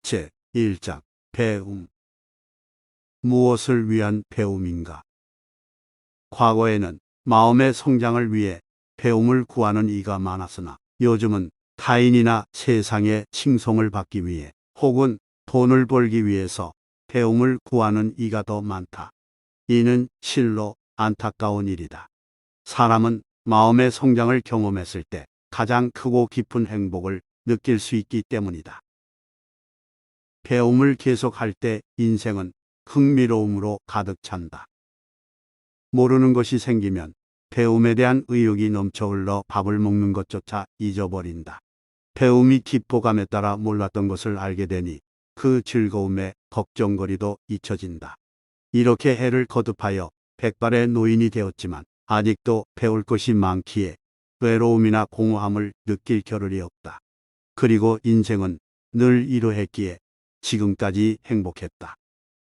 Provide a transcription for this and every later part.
제1장 배움. 무엇을 위한 배움인가? 과거에는 마음의 성장을 위해 배움을 구하는 이가 많았으나 요즘은 타인이나 세상의 칭송을 받기 위해 혹은 돈을 벌기 위해서 배움을 구하는 이가 더 많다. 이는 실로 안타까운 일이다. 사람은 마음의 성장을 경험했을 때 가장 크고 깊은 행복을 느낄 수 있기 때문이다. 배움을 계속할 때 인생은 흥미로움으로 가득 찬다. 모르는 것이 생기면 배움에 대한 의욕이 넘쳐 흘러 밥을 먹는 것조차 잊어버린다. 배움이 깊어감에 따라 몰랐던 것을 알게 되니 그 즐거움에 걱정거리도 잊혀진다. 이렇게 해를 거듭하여 백발의 노인이 되었지만 아직도 배울 것이 많기에 외로움이나 공허함을 느낄 겨를이 없다. 그리고 인생은 늘 이러했기에 지금까지 행복했다.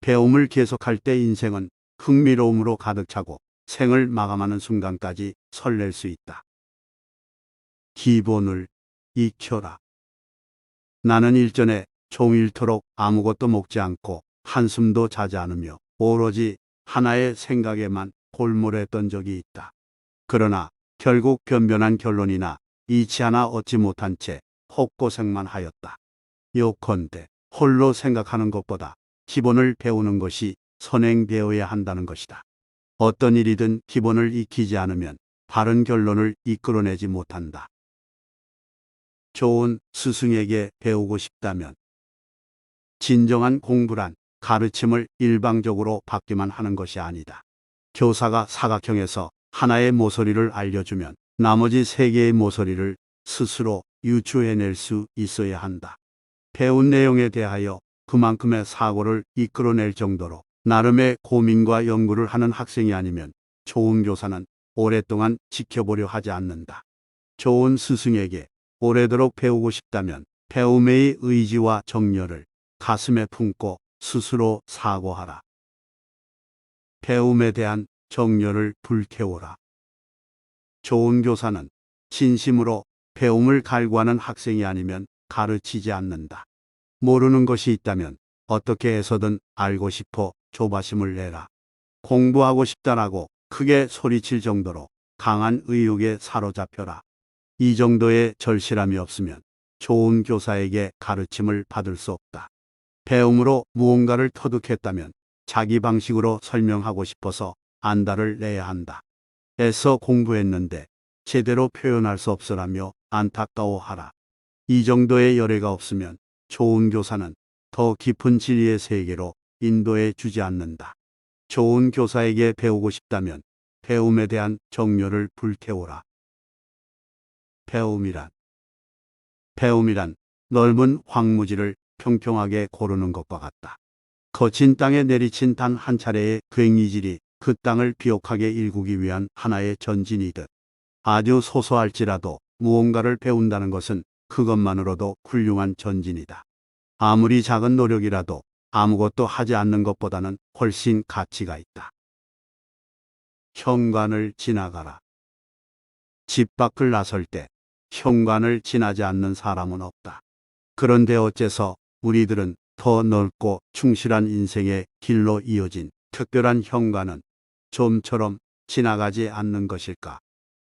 배움을 계속할 때 인생은 흥미로움으로 가득 차고 생을 마감하는 순간까지 설렐 수 있다. 기본을 익혀라. 나는 일전에 종일토록 아무것도 먹지 않고 한숨도 자지 않으며 오로지 하나의 생각에만 골몰했던 적이 있다. 그러나 결국 변변한 결론이나 이치 하나 얻지 못한 채 헛고생만 하였다. 요컨대 홀로 생각하는 것보다 기본을 배우는 것이 선행되어야 한다는 것이다. 어떤 일이든 기본을 익히지 않으면 바른 결론을 이끌어내지 못한다. 좋은 스승에게 배우고 싶다면 진정한 공부란 가르침을 일방적으로 받기만 하는 것이 아니다. 교사가 사각형에서 하나의 모서리를 알려주면 나머지 세 개의 모서리를 스스로 유추해낼 수 있어야 한다. 배운 내용에 대하여 그만큼의 사고를 이끌어낼 정도로 나름의 고민과 연구를 하는 학생이 아니면 좋은 교사는 오랫동안 지켜보려 하지 않는다. 좋은 스승에게 오래도록 배우고 싶다면 배움의 의지와 정열을 가슴에 품고 스스로 사고하라. 배움에 대한 정열을 불태워라. 좋은 교사는 진심으로 배움을 갈구하는 학생이 아니면 가르치지 않는다. 모르는 것이 있다면 어떻게 해서든 알고 싶어 조바심을 내라. 공부하고 싶다라고 크게 소리칠 정도로 강한 의욕에 사로잡혀라. 이 정도의 절실함이 없으면 좋은 교사에게 가르침을 받을 수 없다. 배움으로 무언가를 터득했다면 자기 방식으로 설명하고 싶어서 안달을 내야 한다. 애써 공부했는데 제대로 표현할 수 없으라며 안타까워하라. 이 정도의 열애가 없으면 좋은 교사는 더 깊은 진리의 세계로 인도해 주지 않는다. 좋은 교사에게 배우고 싶다면 배움에 대한 정열을 불태워라. 배움이란 넓은 황무지를 평평하게 고르는 것과 같다. 거친 땅에 내리친 단 한 차례의 괭이질이 그 땅을 비옥하게 일구기 위한 하나의 전진이듯 아주 소소할지라도 무언가를 배운다는 것은 그것만으로도 훌륭한 전진이다. 아무리 작은 노력이라도 아무것도 하지 않는 것보다는 훨씬 가치가 있다. 현관을 지나가라. 집 밖을 나설 때 현관을 지나지 않는 사람은 없다. 그런데 어째서 우리들은 더 넓고 충실한 인생의 길로 이어진 특별한 현관은 좀처럼 지나가지 않는 것일까?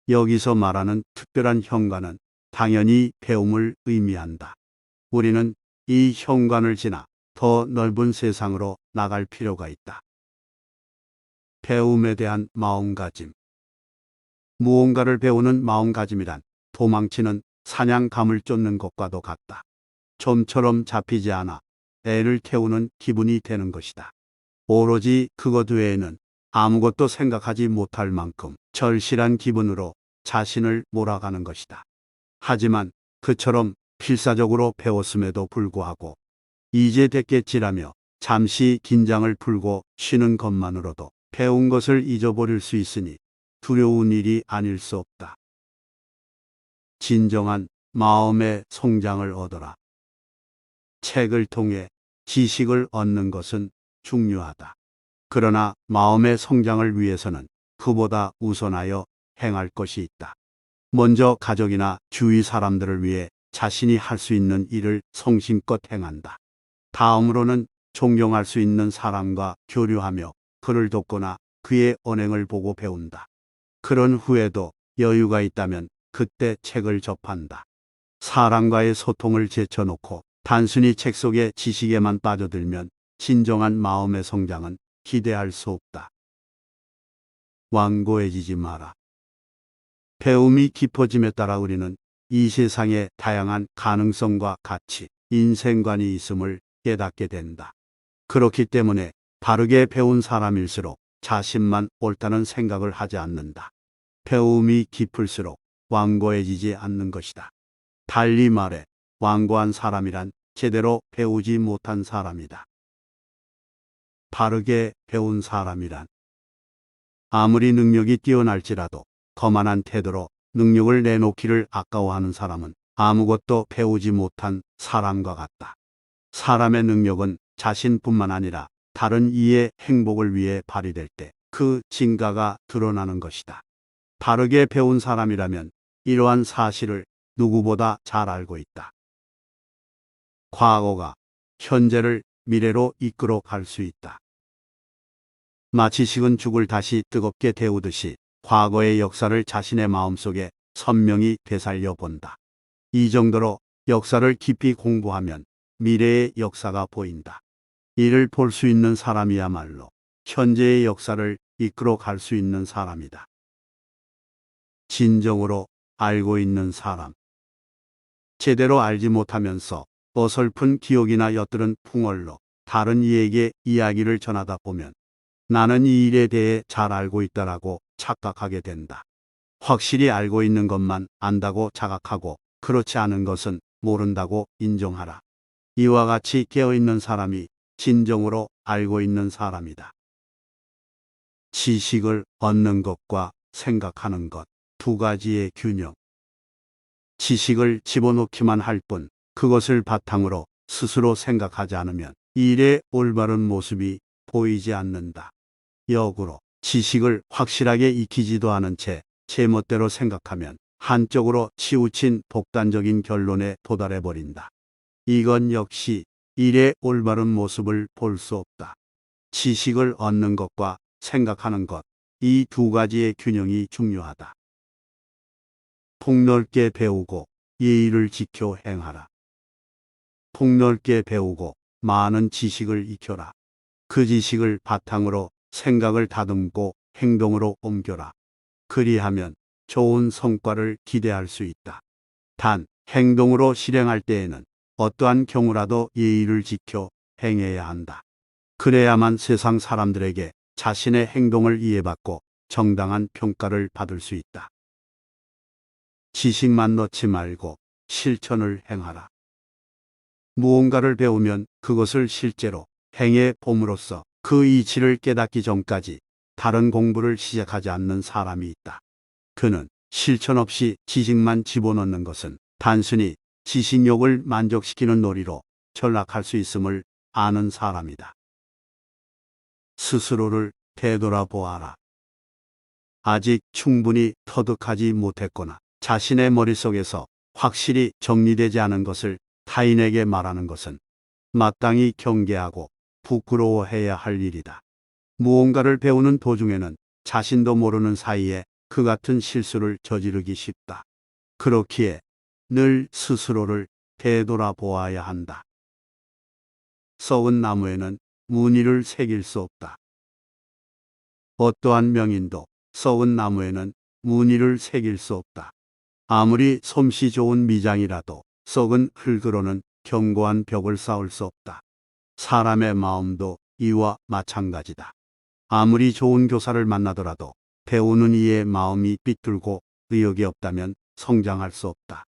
여기서 말하는 특별한 현관은 당연히 배움을 의미한다. 우리는 이 현관을 지나 더 넓은 세상으로 나갈 필요가 있다. 배움에 대한 마음가짐. 무언가를 배우는 마음가짐이란 도망치는 사냥감을 쫓는 것과도 같다. 좀처럼 잡히지 않아 애를 태우는 기분이 되는 것이다. 오로지 그것 외에는 아무것도 생각하지 못할 만큼 절실한 기분으로 자신을 몰아가는 것이다. 하지만 그처럼 필사적으로 배웠음에도 불구하고 이제 됐겠지라며 잠시 긴장을 풀고 쉬는 것만으로도 배운 것을 잊어버릴 수 있으니 두려운 일이 아닐 수 없다. 진정한 마음의 성장을 얻어라. 책을 통해 지식을 얻는 것은 중요하다. 그러나 마음의 성장을 위해서는 그보다 우선하여 행할 것이 있다. 먼저 가족이나 주위 사람들을 위해 자신이 할 수 있는 일을 성심껏 행한다. 다음으로는 존경할 수 있는 사람과 교류하며 그를 돕거나 그의 언행을 보고 배운다. 그런 후에도 여유가 있다면 그때 책을 접한다. 사람과의 소통을 제쳐놓고 단순히 책 속의 지식에만 빠져들면 진정한 마음의 성장은 기대할 수 없다. 완고해지지 마라. 배움이 깊어짐에 따라 우리는 이 세상에 다양한 가능성과 가치, 인생관이 있음을 깨닫게 된다. 그렇기 때문에 바르게 배운 사람일수록 자신만 옳다는 생각을 하지 않는다. 배움이 깊을수록 완고해지지 않는 것이다. 달리 말해 완고한 사람이란 제대로 배우지 못한 사람이다. 바르게 배운 사람이란 아무리 능력이 뛰어날지라도 거만한 태도로 능력을 내놓기를 아까워하는 사람은 아무것도 배우지 못한 사람과 같다. 사람의 능력은 자신뿐만 아니라 다른 이의 행복을 위해 발휘될 때 그 진가가 드러나는 것이다. 바르게 배운 사람이라면 이러한 사실을 누구보다 잘 알고 있다. 과거가 현재를 미래로 이끌어 갈 수 있다. 마치 식은 죽을 다시 뜨겁게 데우듯이 과거의 역사를 자신의 마음속에 선명히 되살려 본다. 이 정도로 역사를 깊이 공부하면 미래의 역사가 보인다. 이를 볼 수 있는 사람이야말로 현재의 역사를 이끌어 갈 수 있는 사람이다. 진정으로 알고 있는 사람. 제대로 알지 못하면서 어설픈 기억이나 엿들은 풍월로 다른 이에게 이야기를 전하다 보면 나는 이 일에 대해 잘 알고 있다라고 착각하게 된다. 확실히 알고 있는 것만 안다고 자각하고 그렇지 않은 것은 모른다고 인정하라. 이와 같이 깨어있는 사람이 진정으로 알고 있는 사람이다. 지식을 얻는 것과 생각하는 것, 두 가지의 균형. 지식을 집어넣기만 할 뿐 그것을 바탕으로 스스로 생각하지 않으면 일의 올바른 모습이 보이지 않는다. 역으로 지식을 확실하게 익히지도 않은 채 제멋대로 생각하면 한쪽으로 치우친 독단적인 결론에 도달해버린다. 이건 역시 일의 올바른 모습을 볼 수 없다. 지식을 얻는 것과 생각하는 것, 이 두 가지의 균형이 중요하다. 폭넓게 배우고 예의를 지켜 행하라. 폭넓게 배우고 많은 지식을 익혀라. 그 지식을 바탕으로 생각을 다듬고 행동으로 옮겨라. 그리하면 좋은 성과를 기대할 수 있다. 단, 행동으로 실행할 때에는 어떠한 경우라도 예의를 지켜 행해야 한다. 그래야만 세상 사람들에게 자신의 행동을 이해받고 정당한 평가를 받을 수 있다. 지식만 넣지 말고 실천을 행하라. 무언가를 배우면 그것을 실제로 행해 봄으로써 그 이치를 깨닫기 전까지 다른 공부를 시작하지 않는 사람이 있다. 그는 실천 없이 지식만 집어넣는 것은 단순히 지식욕을 만족시키는 놀이로 전락할 수 있음을 아는 사람이다. 스스로를 되돌아보아라. 아직 충분히 터득하지 못했거나 자신의 머릿속에서 확실히 정리되지 않은 것을 타인에게 말하는 것은 마땅히 경계하고 부끄러워해야 할 일이다. 무언가를 배우는 도중에는 자신도 모르는 사이에 그 같은 실수를 저지르기 쉽다. 그렇기에 늘 스스로를 되돌아보아야 한다. 썩은 나무에는 무늬를 새길 수 없다. 어떠한 명인도 썩은 나무에는 무늬를 새길 수 없다. 아무리 솜씨 좋은 미장이라도 썩은 흙으로는 견고한 벽을 쌓을 수 없다. 사람의 마음도 이와 마찬가지다. 아무리 좋은 교사를 만나더라도 배우는 이의 마음이 삐뚤고 의욕이 없다면 성장할 수 없다.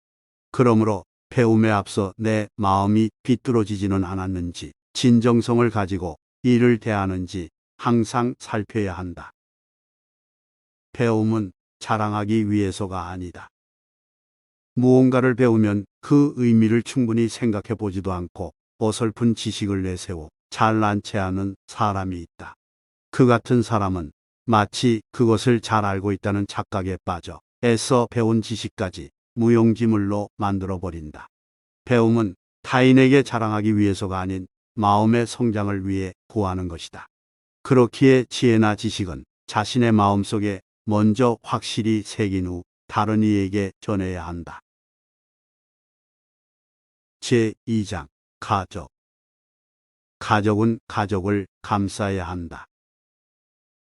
그러므로 배움에 앞서 내 마음이 비뚤어지지는 않았는지 진정성을 가지고 일을 대하는지 항상 살펴야 한다. 배움은 자랑하기 위해서가 아니다. 무언가를 배우면 그 의미를 충분히 생각해 보지도 않고 어설픈 지식을 내세워 잘난 체하는 사람이 있다. 그 같은 사람은 마치 그것을 잘 알고 있다는 착각에 빠져 애써 배운 지식까지 무용지물로 만들어버린다. 배움은 타인에게 자랑하기 위해서가 아닌 마음의 성장을 위해 구하는 것이다. 그렇기에 지혜나 지식은 자신의 마음속에 먼저 확실히 새긴 후 다른 이에게 전해야 한다. 제2장 가족. 가족은 가족을 감싸야 한다.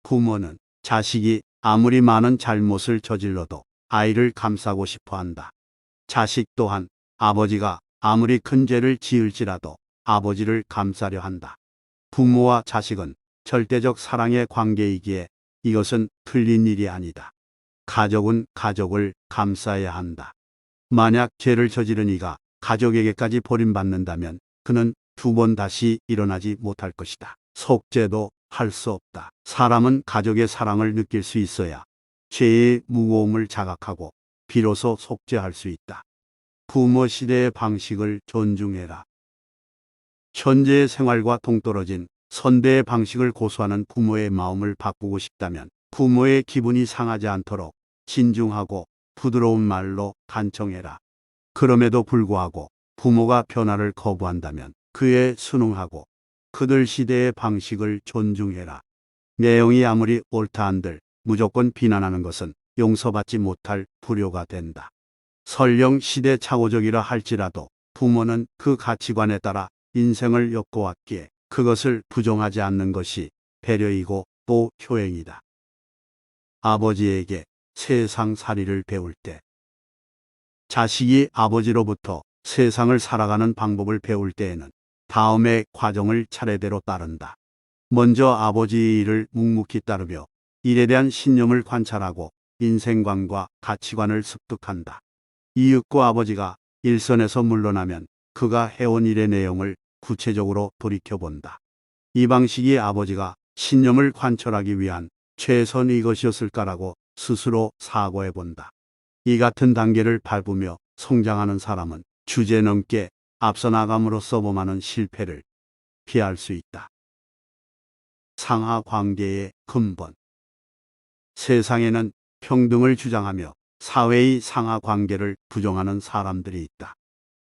부모는 자식이 아무리 많은 잘못을 저질러도 아이를 감싸고 싶어 한다. 자식 또한 아버지가 아무리 큰 죄를 지을지라도 아버지를 감싸려 한다. 부모와 자식은 절대적 사랑의 관계이기에 이것은 틀린 일이 아니다. 가족은 가족을 감싸야 한다. 만약 죄를 저지른 이가 가족에게까지 버림받는다면 그는 두 번 다시 일어나지 못할 것이다. 속죄도 할 수 없다. 사람은 가족의 사랑을 느낄 수 있어야 죄의 무거움을 자각하고 비로소 속죄할 수 있다. 부모 시대의 방식을 존중해라. 현재의 생활과 동떨어진 선대의 방식을 고수하는 부모의 마음을 바꾸고 싶다면 부모의 기분이 상하지 않도록 진중하고 부드러운 말로 간청해라. 그럼에도 불구하고 부모가 변화를 거부한다면 그에 순응하고 그들 시대의 방식을 존중해라. 내용이 아무리 옳다 한들 무조건 비난하는 것은 용서받지 못할 불효가 된다. 설령 시대착오적이라 할지라도 부모는 그 가치관에 따라 인생을 엮어왔기에 그것을 부정하지 않는 것이 배려이고 또 효행이다. 아버지에게 세상살이를 배울 때 자식이 아버지로부터 세상을 살아가는 방법을 배울 때에는 다음의 과정을 차례대로 따른다. 먼저 아버지의 일을 묵묵히 따르며 일에 대한 신념을 관찰하고 인생관과 가치관을 습득한다. 이윽고 아버지가 일선에서 물러나면 그가 해온 일의 내용을 구체적으로 돌이켜본다. 이 방식이 아버지가 신념을 관철하기 위한 최선의 것이었을까라고 스스로 사고해본다. 이 같은 단계를 밟으며 성장하는 사람은 주제넘게 앞서 나감으로써 범하는 실패를 피할 수 있다. 상하 관계의 근본. 세상에는 평등을 주장하며 사회의 상하 관계를 부정하는 사람들이 있다.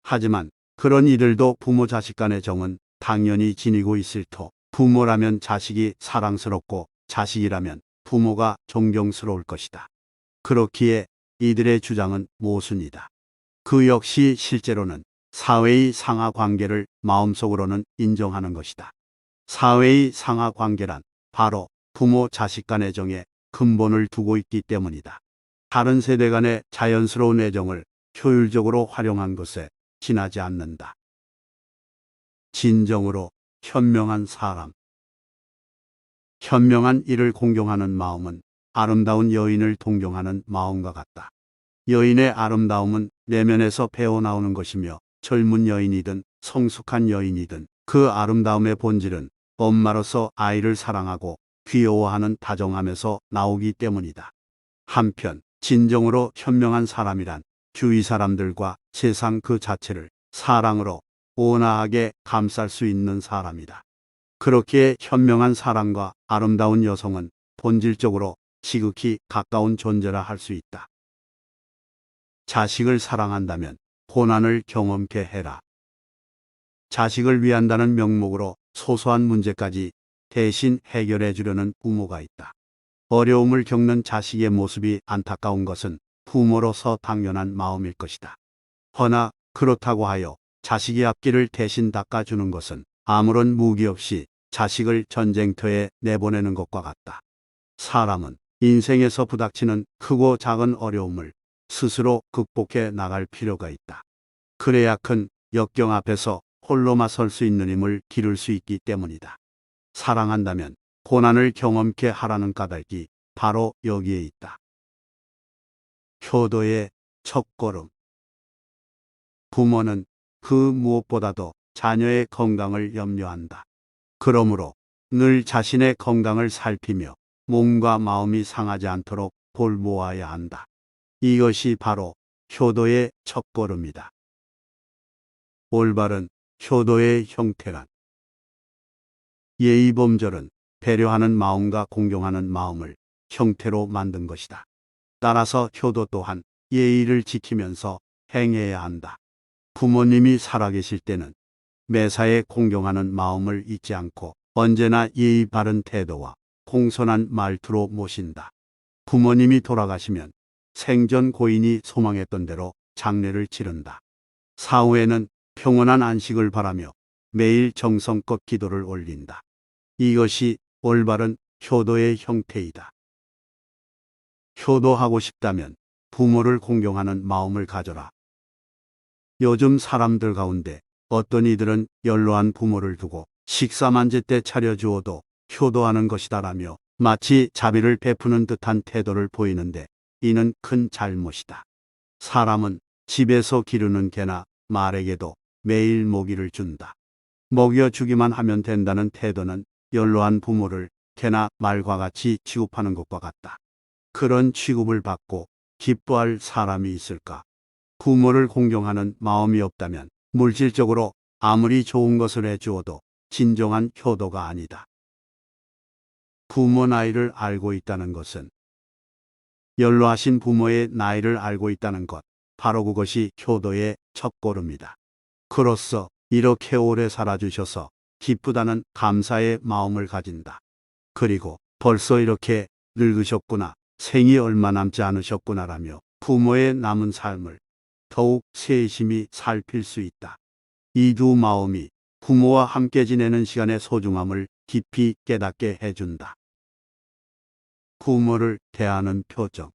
하지만 그런 이들도 부모 자식 간의 정은 당연히 지니고 있을 터 부모라면 자식이 사랑스럽고 자식이라면 부모가 존경스러울 것이다. 그렇기에 이들의 주장은 모순이다. 그 역시 실제로는 사회의 상하 관계를 마음속으로는 인정하는 것이다. 사회의 상하 관계란 바로 부모 자식 간의 정에 근본을 두고 있기 때문이다. 다른 세대 간의 자연스러운 애정을 효율적으로 활용한 것에 지나지 않는다. 진정으로 현명한 사람. 현명한 이를 공경하는 마음은 아름다운 여인을 동경하는 마음과 같다. 여인의 아름다움은 내면에서 배어나오는 것이며 젊은 여인이든 성숙한 여인이든 그 아름다움의 본질은 엄마로서 아이를 사랑하고 귀여워하는 다정함에서 나오기 때문이다. 한편 진정으로 현명한 사람이란 주위 사람들과 세상 그 자체를 사랑으로 온화하게 감쌀 수 있는 사람이다. 그렇기에 현명한 사람과 아름다운 여성은 본질적으로 지극히 가까운 존재라 할 수 있다. 자식을 사랑한다면 고난을 경험케 해라. 자식을 위한다는 명목으로 소소한 문제까지 대신 해결해 주려는 부모가 있다. 어려움을 겪는 자식의 모습이 안타까운 것은 부모로서 당연한 마음일 것이다. 허나 그렇다고 하여 자식의 앞길을 대신 닦아주는 것은 아무런 무기 없이 자식을 전쟁터에 내보내는 것과 같다. 사람은 인생에서 부닥치는 크고 작은 어려움을 스스로 극복해 나갈 필요가 있다. 그래야 큰 역경 앞에서 홀로만 설 수 있는 힘을 기를 수 있기 때문이다. 사랑한다면 고난을 경험케 하라는 까닭이 바로 여기에 있다. 효도의 첫걸음. 부모는 그 무엇보다도 자녀의 건강을 염려한다. 그러므로 늘 자신의 건강을 살피며 몸과 마음이 상하지 않도록 돌보아야 한다. 이것이 바로 효도의 첫걸음이다. 올바른 효도의 형태란 예의범절은 배려하는 마음과 공경하는 마음을 형태로 만든 것이다. 따라서 효도 또한 예의를 지키면서 행해야 한다. 부모님이 살아계실 때는 매사에 공경하는 마음을 잊지 않고 언제나 예의 바른 태도와 공손한 말투로 모신다. 부모님이 돌아가시면 생전 고인이 소망했던 대로 장례를 치른다. 사후에는 평온한 안식을 바라며 매일 정성껏 기도를 올린다. 이것이 올바른 효도의 형태이다. 효도하고 싶다면 부모를 공경하는 마음을 가져라. 요즘 사람들 가운데 어떤 이들은 연로한 부모를 두고 식사만 제때 차려주어도 효도하는 것이다라며 마치 자비를 베푸는 듯한 태도를 보이는데 이는 큰 잘못이다. 사람은 집에서 기르는 개나 말에게도 매일 먹이를 준다. 먹여주기만 하면 된다는 태도는 연로한 부모를 개나 말과 같이 취급하는 것과 같다. 그런 취급을 받고 기뻐할 사람이 있을까? 부모를 공경하는 마음이 없다면 물질적으로 아무리 좋은 것을 해주어도 진정한 효도가 아니다. 부모 나이를 알고 있다는 것은 연로하신 부모의 나이를 알고 있다는 것, 바로 그것이 효도의 첫걸음이다. 그로써 이렇게 오래 살아주셔서 기쁘다는 감사의 마음을 가진다. 그리고 벌써 이렇게 늙으셨구나, 생이 얼마 남지 않으셨구나라며 부모의 남은 삶을 더욱 세심히 살필 수 있다. 이 두 마음이 부모와 함께 지내는 시간의 소중함을 깊이 깨닫게 해준다. 부모를 대하는 표정.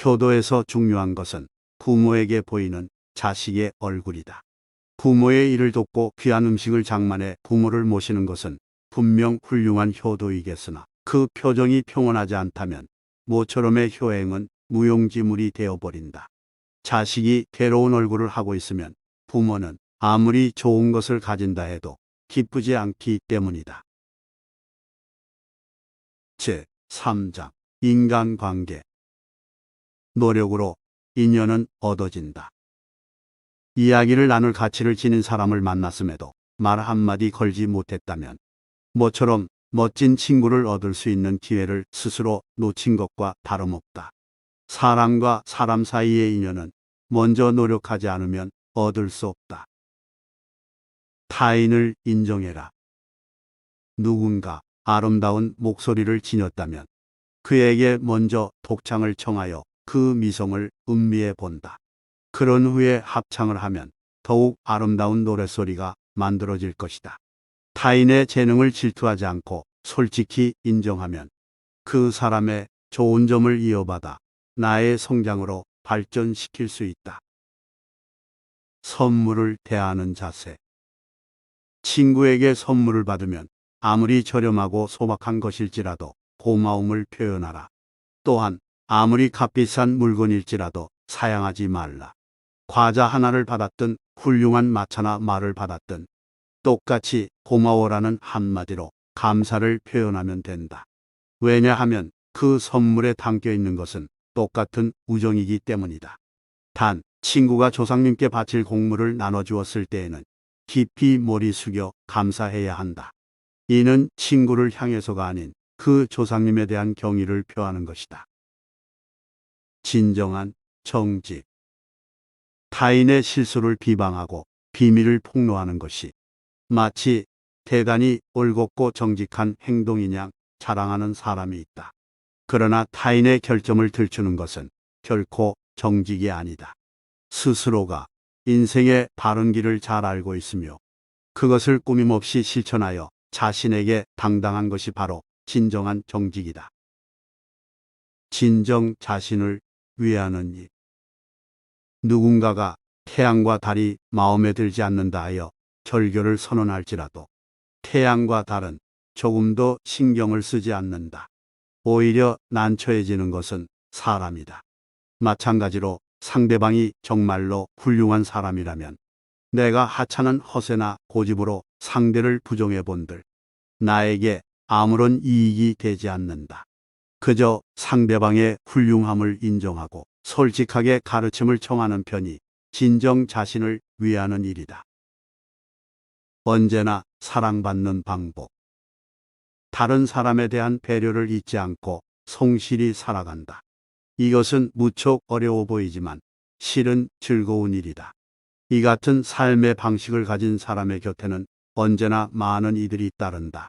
효도에서 중요한 것은 부모에게 보이는 자식의 얼굴이다. 부모의 일을 돕고 귀한 음식을 장만해 부모를 모시는 것은 분명 훌륭한 효도이겠으나 그 표정이 평온하지 않다면 모처럼의 효행은 무용지물이 되어버린다. 자식이 괴로운 얼굴을 하고 있으면 부모는 아무리 좋은 것을 가진다 해도 기쁘지 않기 때문이다. 제3장 인간관계. 노력으로 인연은 얻어진다. 이야기를 나눌 가치를 지닌 사람을 만났음에도 말 한마디 걸지 못했다면 모처럼 멋진 친구를 얻을 수 있는 기회를 스스로 놓친 것과 다름없다. 사람과 사람 사이의 인연은 먼저 노력하지 않으면 얻을 수 없다. 타인을 인정해라. 누군가 아름다운 목소리를 지녔다면 그에게 먼저 독창을 청하여 그 미성을 음미해 본다. 그런 후에 합창을 하면 더욱 아름다운 노랫소리가 만들어질 것이다. 타인의 재능을 질투하지 않고 솔직히 인정하면 그 사람의 좋은 점을 이어받아 나의 성장으로 발전시킬 수 있다. 선물을 대하는 자세. 친구에게 선물을 받으면 아무리 저렴하고 소박한 것일지라도 고마움을 표현하라. 또한 아무리 값비싼 물건일지라도 사양하지 말라. 과자 하나를 받았든 훌륭한 마차나 말을 받았든 똑같이 고마워라는 한마디로 감사를 표현하면 된다. 왜냐하면 그 선물에 담겨 있는 것은 똑같은 우정이기 때문이다. 단, 친구가 조상님께 바칠 곡물을 나눠주었을 때에는 깊이 머리 숙여 감사해야 한다. 이는 친구를 향해서가 아닌 그 조상님에 대한 경의를 표하는 것이다. 진정한 정직. 타인의 실수를 비방하고 비밀을 폭로하는 것이 마치 대단히 올곧고 정직한 행동이냐 자랑하는 사람이 있다. 그러나 타인의 결점을 들추는 것은 결코 정직이 아니다. 스스로가 인생의 바른 길을 잘 알고 있으며 그것을 꾸밈없이 실천하여 자신에게 당당한 것이 바로 진정한 정직이다. 진정 자신을 위하는 일. 누군가가 태양과 달이 마음에 들지 않는다 하여 절교를 선언할지라도 태양과 달은 조금도 신경을 쓰지 않는다. 오히려 난처해지는 것은 사람이다. 마찬가지로 상대방이 정말로 훌륭한 사람이라면 내가 하찮은 허세나 고집으로 상대를 부정해 본들 나에게 아무런 이익이 되지 않는다. 그저 상대방의 훌륭함을 인정하고 솔직하게 가르침을 청하는 편이 진정 자신을 위하는 일이다. 언제나 사랑받는 방법. 다른 사람에 대한 배려를 잊지 않고 성실히 살아간다. 이것은 무척 어려워 보이지만 실은 즐거운 일이다. 이 같은 삶의 방식을 가진 사람의 곁에는 언제나 많은 이들이 따른다.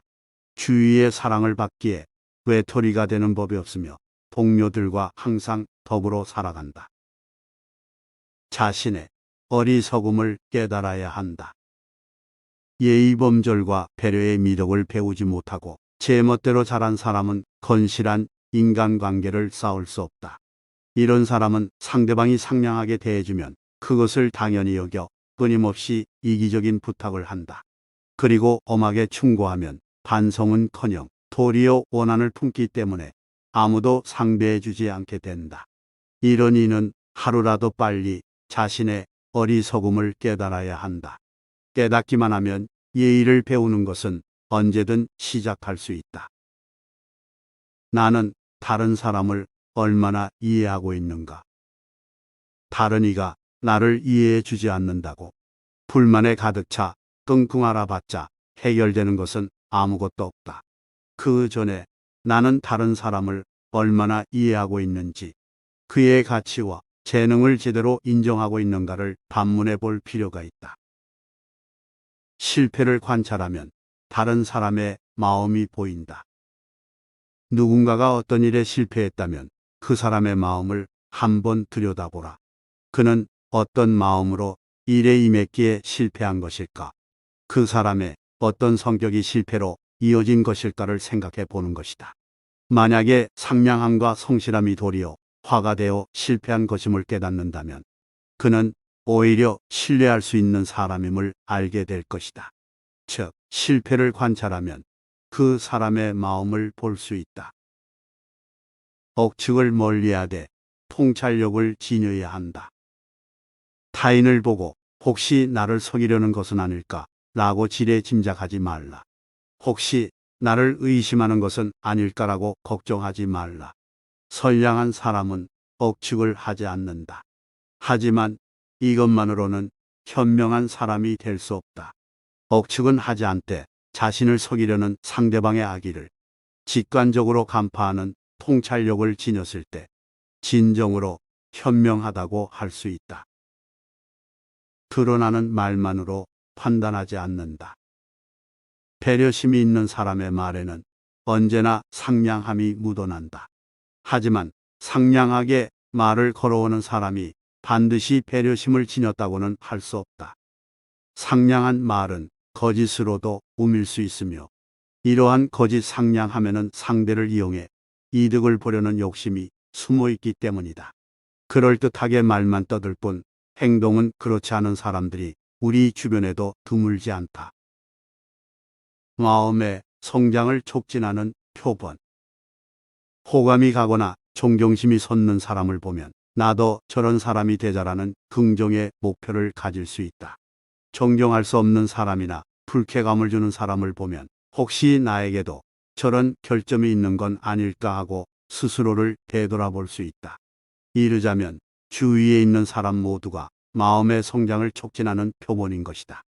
주위의 사랑을 받기에 외톨이가 되는 법이 없으며 동료들과 항상 더불어 살아간다. 자신의 어리석음을 깨달아야 한다. 예의범절과 배려의 미덕을 배우지 못하고 제멋대로 자란 사람은 건실한 인간관계를 쌓을 수 없다. 이런 사람은 상대방이 상냥하게 대해주면 그것을 당연히 여겨 끊임없이 이기적인 부탁을 한다. 그리고 엄하게 충고하면 반성은커녕 도리어 원한을 품기 때문에 아무도 상대해주지 않게 된다. 이런 이는 하루라도 빨리 자신의 어리석음을 깨달아야 한다. 깨닫기만 하면 예의를 배우는 것은 언제든 시작할 수 있다. 나는 다른 사람을 얼마나 이해하고 있는가? 다른 이가 나를 이해해 주지 않는다고 불만에 가득 차 끙끙 앓아봤자 해결되는 것은 아무것도 없다. 그 전에 나는 다른 사람을 얼마나 이해하고 있는지, 그의 가치와 재능을 제대로 인정하고 있는가를 반문해 볼 필요가 있다. 실패를 관찰하면 다른 사람의 마음이 보인다. 누군가가 어떤 일에 실패했다면 그 사람의 마음을 한번 들여다보라. 그는 어떤 마음으로 일에 임했기에 실패한 것일까? 그 사람의 어떤 성격이 실패로 이어진 것일까를 생각해 보는 것이다. 만약에 상냥함과 성실함이 도리어 화가 되어 실패한 것임을 깨닫는다면 그는 오히려 신뢰할 수 있는 사람임을 알게 될 것이다. 즉, 실패를 관찰하면 그 사람의 마음을 볼 수 있다. 억측을 멀리하되 통찰력을 지녀야 한다. 타인을 보고 혹시 나를 속이려는 것은 아닐까 라고 지레 짐작하지 말라. 혹시 나를 의심하는 것은 아닐까라고 걱정하지 말라. 선량한 사람은 억측을 하지 않는다. 하지만 이것만으로는 현명한 사람이 될 수 없다. 억측은 하지 않되 자신을 속이려는 상대방의 악의를 직관적으로 간파하는 통찰력을 지녔을 때 진정으로 현명하다고 할 수 있다. 드러나는 말만으로 판단하지 않는다. 배려심이 있는 사람의 말에는 언제나 상냥함이 묻어난다. 하지만 상냥하게 말을 걸어오는 사람이 반드시 배려심을 지녔다고는 할 수 없다. 상냥한 말은 거짓으로도 우밀 수 있으며 이러한 거짓 상냥함에는 상대를 이용해 이득을 보려는 욕심이 숨어 있기 때문이다. 그럴듯하게 말만 떠들 뿐 행동은 그렇지 않은 사람들이 우리 주변에도 드물지 않다. 마음의 성장을 촉진하는 표본. 호감이 가거나 존경심이 솟는 사람을 보면 나도 저런 사람이 되자라는 긍정의 목표를 가질 수 있다. 존경할 수 없는 사람이나 불쾌감을 주는 사람을 보면 혹시 나에게도 저런 결점이 있는 건 아닐까 하고 스스로를 되돌아볼 수 있다. 이르자면 주위에 있는 사람 모두가 마음의 성장을 촉진하는 표본인 것이다.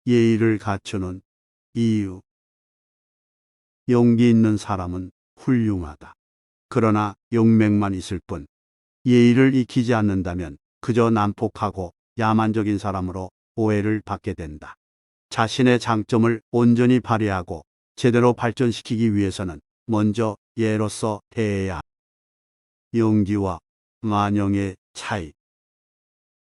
예의를 갖추는 이유. 용기 있는 사람은 훌륭하다. 그러나 용맹만 있을 뿐 예의를 익히지 않는다면 그저 난폭하고 야만적인 사람으로 오해를 받게 된다. 자신의 장점을 온전히 발휘하고 제대로 발전시키기 위해서는 먼저 예로서 대해야 한다. 용기와 만용의 차이.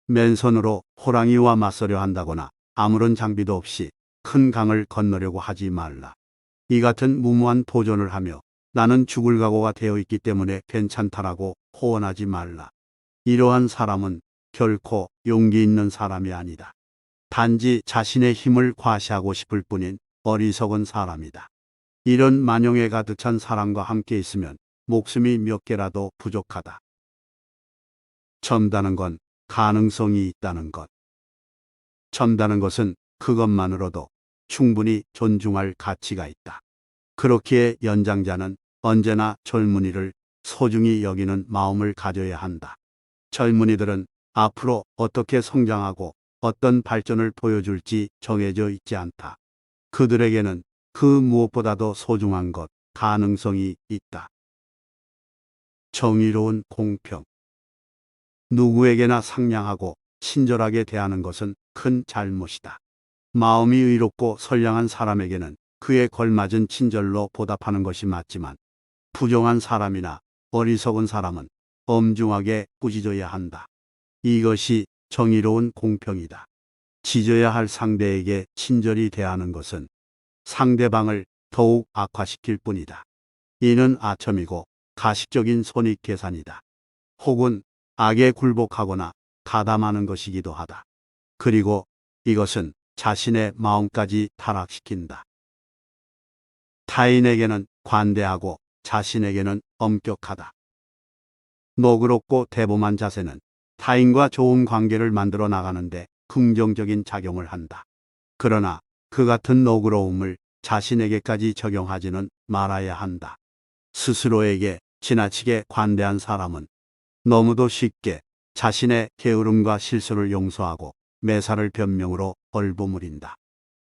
맨손으로 호랑이와 맞서려 한다거나 아무런 장비도 없이 큰 강을 건너려고 하지 말라. 이 같은 무모한 도전을 하며 나는 죽을 각오가 되어 있기 때문에 괜찮다라고 호언하지 말라. 이러한 사람은 결코 용기 있는 사람이 아니다. 단지 자신의 힘을 과시하고 싶을 뿐인 어리석은 사람이다. 이런 만용에 가득 찬 사람과 함께 있으면 목숨이 몇 개라도 부족하다. 젊다는 건 가능성이 있다는 것. 젊다는 것은 그것만으로도 충분히 존중할 가치가 있다. 그렇기에 연장자는 언제나 젊은이를 소중히 여기는 마음을 가져야 한다. 젊은이들은 앞으로 어떻게 성장하고 어떤 발전을 보여줄지 정해져 있지 않다. 그들에게는 그 무엇보다도 소중한 것, 가능성이 있다. 정의로운 공평. 누구에게나 상냥하고 친절하게 대하는 것은 큰 잘못이다. 마음이 의롭고 선량한 사람에게는 그에 걸맞은 친절로 보답하는 것이 맞지만 부정한 사람이나 어리석은 사람은 엄중하게 꾸짖어야 한다. 이것이 정의로운 공평이다. 짖어야 할 상대에게 친절히 대하는 것은 상대방을 더욱 악화시킬 뿐이다. 이는 아첨이고 가식적인 손익계산이다. 혹은 악에 굴복하거나 가담하는 것이기도 하다. 그리고 이것은 자신의 마음까지 타락시킨다. 타인에게는 관대하고 자신에게는 엄격하다. 너그럽고 대범한 자세는 타인과 좋은 관계를 만들어 나가는데 긍정적인 작용을 한다. 그러나 그 같은 너그러움을 자신에게까지 적용하지는 말아야 한다. 스스로에게 지나치게 관대한 사람은 너무도 쉽게 자신의 게으름과 실수를 용서하고 매사를 변명으로 얼버무린다.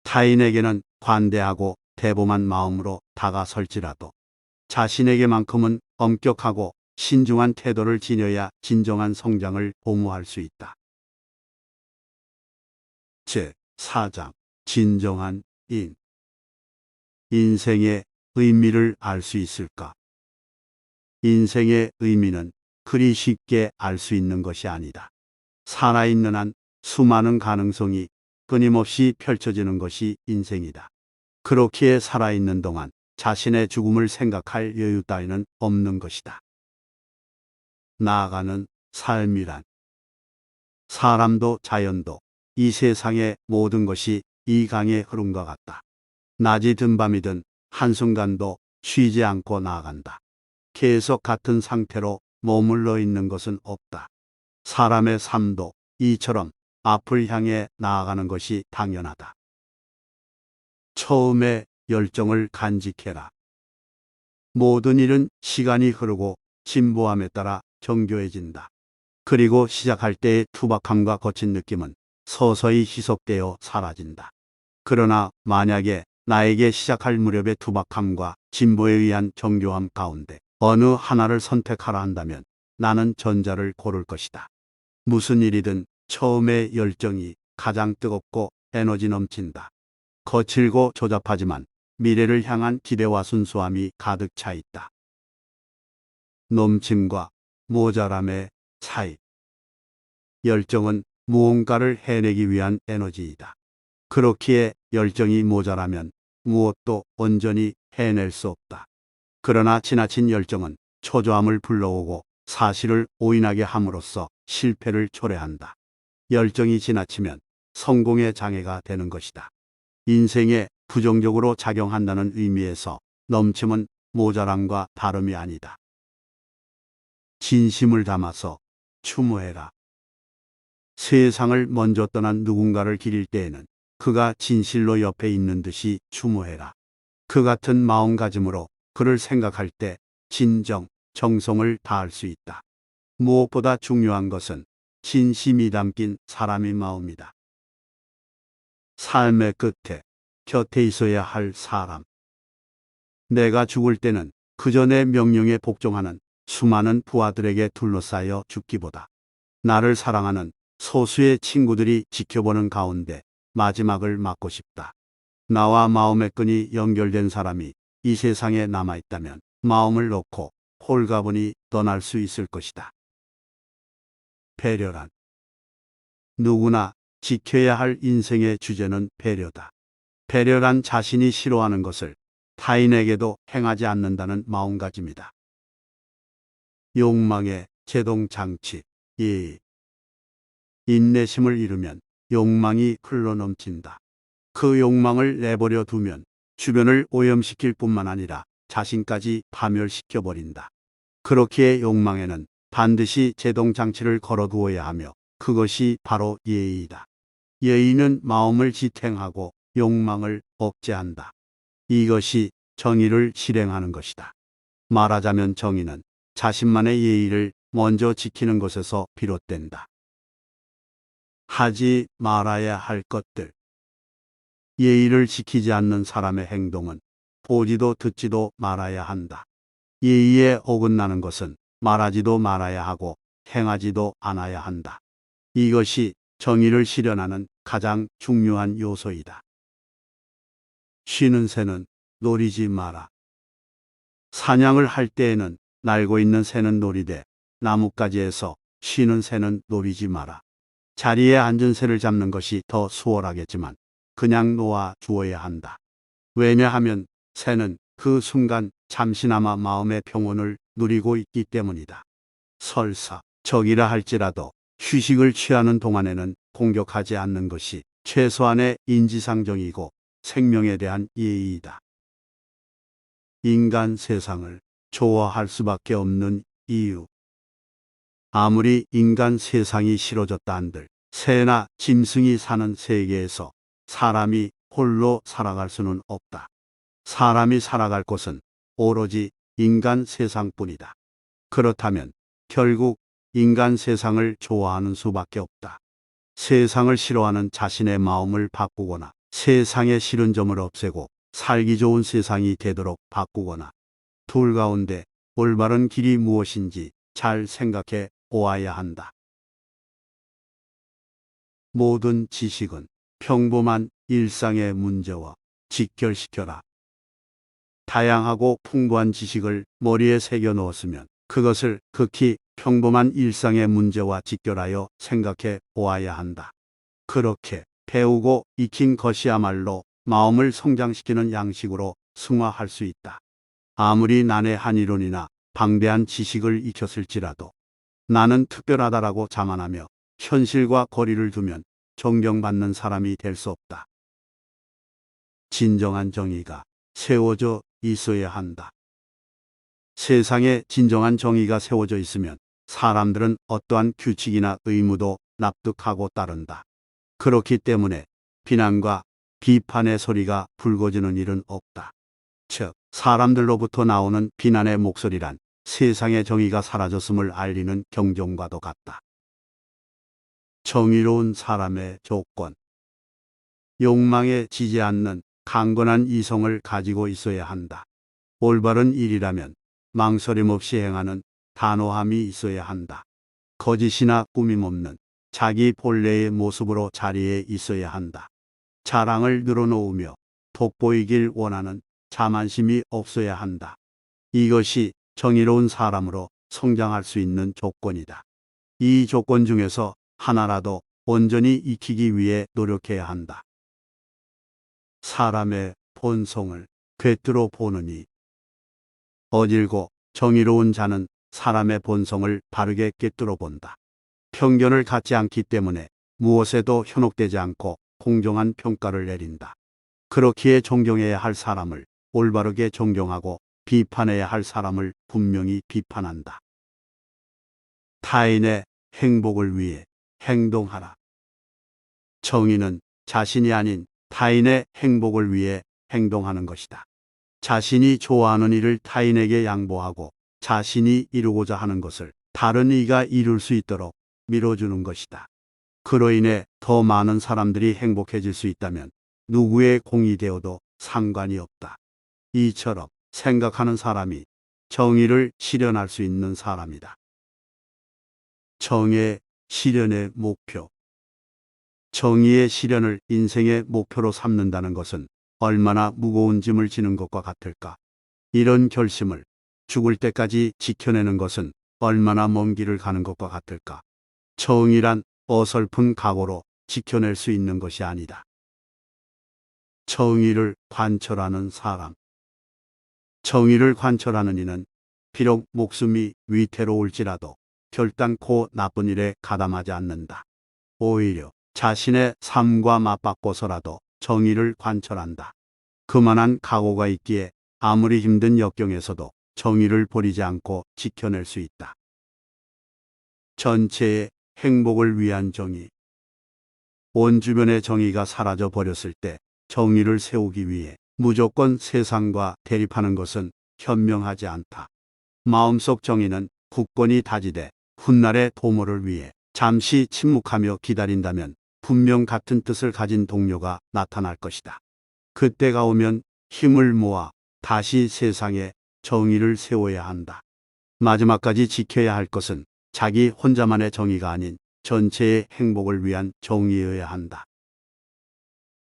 타인에게는 관대하고 대범한 마음으로 다가설지라도 자신에게만큼은 엄격하고 신중한 태도를 지녀야 진정한 성장을 도모할 수 있다. 제4장 진정한 인. 인생의 의미를 알 수 있을까? 인생의 의미는 그리 쉽게 알 수 있는 것이 아니다. 살아있는 한 수많은 가능성이 끊임없이 펼쳐지는 것이 인생이다. 그렇기에 살아있는 동안 자신의 죽음을 생각할 여유 따위는 없는 것이다. 나아가는 삶이란 사람도 자연도 이 세상의 모든 것이 이 강의 흐름과 같다. 낮이든 밤이든 한순간도 쉬지 않고 나아간다. 계속 같은 상태로 머물러 있는 것은 없다. 사람의 삶도 이처럼 앞을 향해 나아가는 것이 당연하다. 처음에 열정을 간직해라. 모든 일은 시간이 흐르고 진보함에 따라 정교해진다. 그리고 시작할 때의 투박함과 거친 느낌은 서서히 희석되어 사라진다. 그러나 만약에 나에게 시작할 무렵의 투박함과 진보에 의한 정교함 가운데 어느 하나를 선택하라 한다면 나는 전자를 고를 것이다. 무슨 일이든 처음의 열정이 가장 뜨겁고 에너지 넘친다. 거칠고 조잡하지만 미래를 향한 기대와 순수함이 가득 차 있다. 넘침과 모자람의 차이. 열정은 무언가를 해내기 위한 에너지이다. 그렇기에 열정이 모자라면 무엇도 온전히 해낼 수 없다. 그러나 지나친 열정은 초조함을 불러오고 사실을 오인하게 함으로써 실패를 초래한다. 열정이 지나치면 성공의 장애가 되는 것이다. 인생에 부정적으로 작용한다는 의미에서 넘침은 모자람과 다름이 아니다. 진심을 담아서 추모해라. 세상을 먼저 떠난 누군가를 기릴 때에는 그가 진실로 옆에 있는 듯이 추모해라. 그 같은 마음가짐으로 그를 생각할 때 진정, 정성을 다할 수 있다. 무엇보다 중요한 것은 진심이 담긴 사람의 마음이다. 삶의 끝에 곁에 있어야 할 사람. 내가 죽을 때는 그저 내 명령에 복종하는 수많은 부하들에게 둘러싸여 죽기보다 나를 사랑하는 소수의 친구들이 지켜보는 가운데 마지막을 맞고 싶다. 나와 마음의 끈이 연결된 사람이 이 세상에 남아있다면 마음을 놓고 홀가분히 떠날 수 있을 것이다. 배려란 누구나 지켜야 할 인생의 주제는 배려다. 배려란 자신이 싫어하는 것을 타인에게도 행하지 않는다는 마음가짐이다. 욕망의 제동장치 2. 인내심을 잃으면 욕망이 흘러넘친다. 그 욕망을 내버려 두면 주변을 오염시킬 뿐만 아니라 자신까지 파멸시켜버린다. 그렇기에 욕망에는 반드시 제동장치를 걸어두어야 하며 그것이 바로 예의이다. 예의는 마음을 지탱하고 욕망을 억제한다. 이것이 정의를 실행하는 것이다. 말하자면 정의는 자신만의 예의를 먼저 지키는 것에서 비롯된다. 하지 말아야 할 것들. 예의를 지키지 않는 사람의 행동은 보지도 듣지도 말아야 한다. 예의에 어긋나는 것은 말하지도 말아야 하고 행하지도 않아야 한다. 이것이 정의를 실현하는 가장 중요한 요소이다. 쉬는 새는 노리지 마라. 사냥을 할 때에는 날고 있는 새는 노리되 나뭇가지에서 쉬는 새는 노리지 마라. 자리에 앉은 새를 잡는 것이 더 수월하겠지만 그냥 놓아 주어야 한다. 왜냐하면 새는 그 순간 잠시나마 마음의 평온을 누리고 있기 때문이다. 설사 적이라 할지라도 휴식을 취하는 동안에는 공격하지 않는 것이 최소한의 인지상정이고 생명에 대한 예의이다. 인간 세상을 좋아할 수밖에 없는 이유. 아무리 인간 세상이 싫어졌다 한들 새나 짐승이 사는 세계에서 사람이 홀로 살아갈 수는 없다. 사람이 살아갈 곳은 오로지 인간 세상뿐이다. 그렇다면 결국 인간 세상을 좋아하는 수밖에 없다. 세상을 싫어하는 자신의 마음을 바꾸거나 세상의 싫은 점을 없애고 살기 좋은 세상이 되도록 바꾸거나 둘 가운데 올바른 길이 무엇인지 잘 생각해 보아야 한다. 모든 지식은 평범한 일상의 문제와 직결시켜라. 다양하고 풍부한 지식을 머리에 새겨 넣었으면 그것을 극히 평범한 일상의 문제와 직결하여 생각해 보아야 한다. 그렇게 배우고 익힌 것이야말로 마음을 성장시키는 양식으로 승화할 수 있다. 아무리 난해한 이론이나 방대한 지식을 익혔을지라도 나는 특별하다라고 자만하며 현실과 거리를 두면 존경받는 사람이 될 수 없다. 진정한 정의가 세워져 있어야 한다. 세상에 진정한 정의가 세워져 있으면 사람들은 어떠한 규칙이나 의무도 납득하고 따른다. 그렇기 때문에 비난과 비판의 소리가 불거지는 일은 없다. 즉, 사람들로부터 나오는 비난의 목소리란 세상의 정의가 사라졌음을 알리는 경종과도 같다. 정의로운 사람의 조건. 욕망에 지지 않는 강건한 이성을 가지고 있어야 한다. 올바른 일이라면 망설임 없이 행하는 단호함이 있어야 한다. 거짓이나 꾸밈 없는 자기 본래의 모습으로 자리에 있어야 한다. 자랑을 늘어놓으며 돋보이길 원하는 자만심이 없어야 한다. 이것이 정의로운 사람으로 성장할 수 있는 조건이다. 이 조건 중에서 하나라도 온전히 익히기 위해 노력해야 한다. 사람의 본성을 꿰뚫어 보느니 어질고 정의로운 자는 사람의 본성을 바르게 꿰뚫어 본다. 편견을 갖지 않기 때문에 무엇에도 현혹되지 않고 공정한 평가를 내린다. 그렇기에 존경해야 할 사람을 올바르게 존경하고 비판해야 할 사람을 분명히 비판한다. 타인의 행복을 위해 행동하라. 정의는 자신이 아닌 타인의 행복을 위해 행동하는 것이다. 자신이 좋아하는 일을 타인에게 양보하고 자신이 이루고자 하는 것을 다른 이가 이룰 수 있도록 밀어주는 것이다. 그로 인해 더 많은 사람들이 행복해질 수 있다면 누구의 공이 되어도 상관이 없다. 이처럼 생각하는 사람이 정의를 실현할 수 있는 사람이다. 정의 실현의 목표. 정의의 실현을 인생의 목표로 삼는다는 것은 얼마나 무거운 짐을 지는 것과 같을까? 이런 결심을 죽을 때까지 지켜내는 것은 얼마나 먼 길을 가는 것과 같을까? 정의란 어설픈 각오로 지켜낼 수 있는 것이 아니다. 정의를 관철하는 사람. 정의를 관철하는 이는 비록 목숨이 위태로울지라도 결단코 나쁜 일에 가담하지 않는다. 오히려 자신의 삶과 맞바꿔서라도 정의를 관철한다. 그만한 각오가 있기에 아무리 힘든 역경에서도 정의를 버리지 않고 지켜낼 수 있다. 전체의 행복을 위한 정의. 온 주변의 정의가 사라져 버렸을 때 정의를 세우기 위해 무조건 세상과 대립하는 것은 현명하지 않다. 마음속 정의는 굳건히 다지되 훗날의 도모를 위해 잠시 침묵하며 기다린다면 분명 같은 뜻을 가진 동료가 나타날 것이다. 그때가 오면 힘을 모아 다시 세상에 정의를 세워야 한다. 마지막까지 지켜야 할 것은 자기 혼자만의 정의가 아닌 전체의 행복을 위한 정의여야 한다.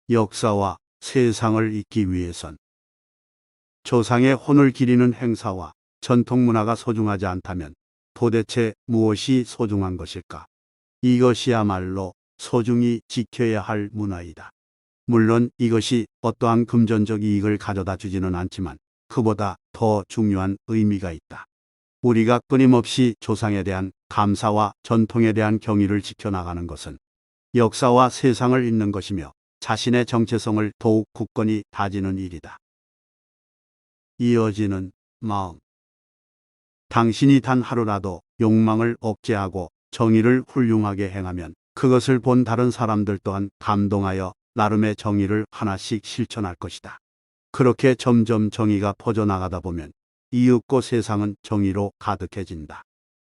역사와 세상을 잇기 위해선 조상의 혼을 기리는 행사와 전통 문화가 소중하지 않다면 도대체 무엇이 소중한 것일까? 이것이야말로 소중히 지켜야 할 문화이다. 물론 이것이 어떠한 금전적 이익을 가져다 주지는 않지만 그보다 더 중요한 의미가 있다. 우리가 끊임없이 조상에 대한 감사와 전통에 대한 경의를 지켜나가는 것은 역사와 세상을 잇는 것이며 자신의 정체성을 더욱 굳건히 다지는 일이다. 이어지는 마음. 당신이 단 하루라도 욕망을 억제하고 정의를 훌륭하게 행하면 그것을 본 다른 사람들 또한 감동하여 나름의 정의를 하나씩 실천할 것이다. 그렇게 점점 정의가 퍼져나가다 보면 이윽고 세상은 정의로 가득해진다.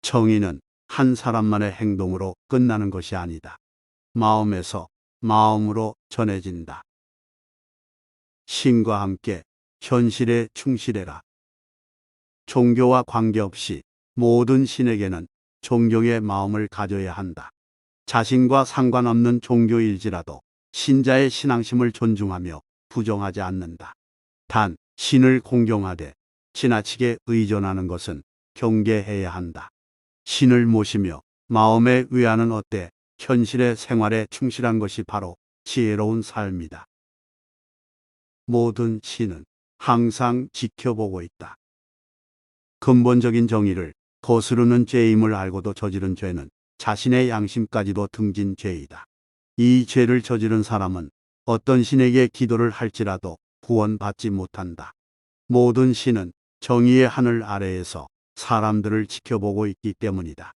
정의는 한 사람만의 행동으로 끝나는 것이 아니다. 마음에서 마음으로 전해진다. 신과 함께 현실에 충실해라. 종교와 관계없이 모든 신에게는 존경의 마음을 가져야 한다. 자신과 상관없는 종교일지라도 신자의 신앙심을 존중하며 부정하지 않는다. 단, 신을 공경하되 지나치게 의존하는 것은 경계해야 한다. 신을 모시며 마음의 위안은 얻되 현실의 생활에 충실한 것이 바로 지혜로운 삶이다. 모든 신은 항상 지켜보고 있다. 근본적인 정의를 거스르는 죄임을 알고도 저지른 죄는 자신의 양심까지도 등진 죄이다. 이 죄를 저지른 사람은 어떤 신에게 기도를 할지라도 구원받지 못한다. 모든 신은 정의의 하늘 아래에서 사람들을 지켜보고 있기 때문이다.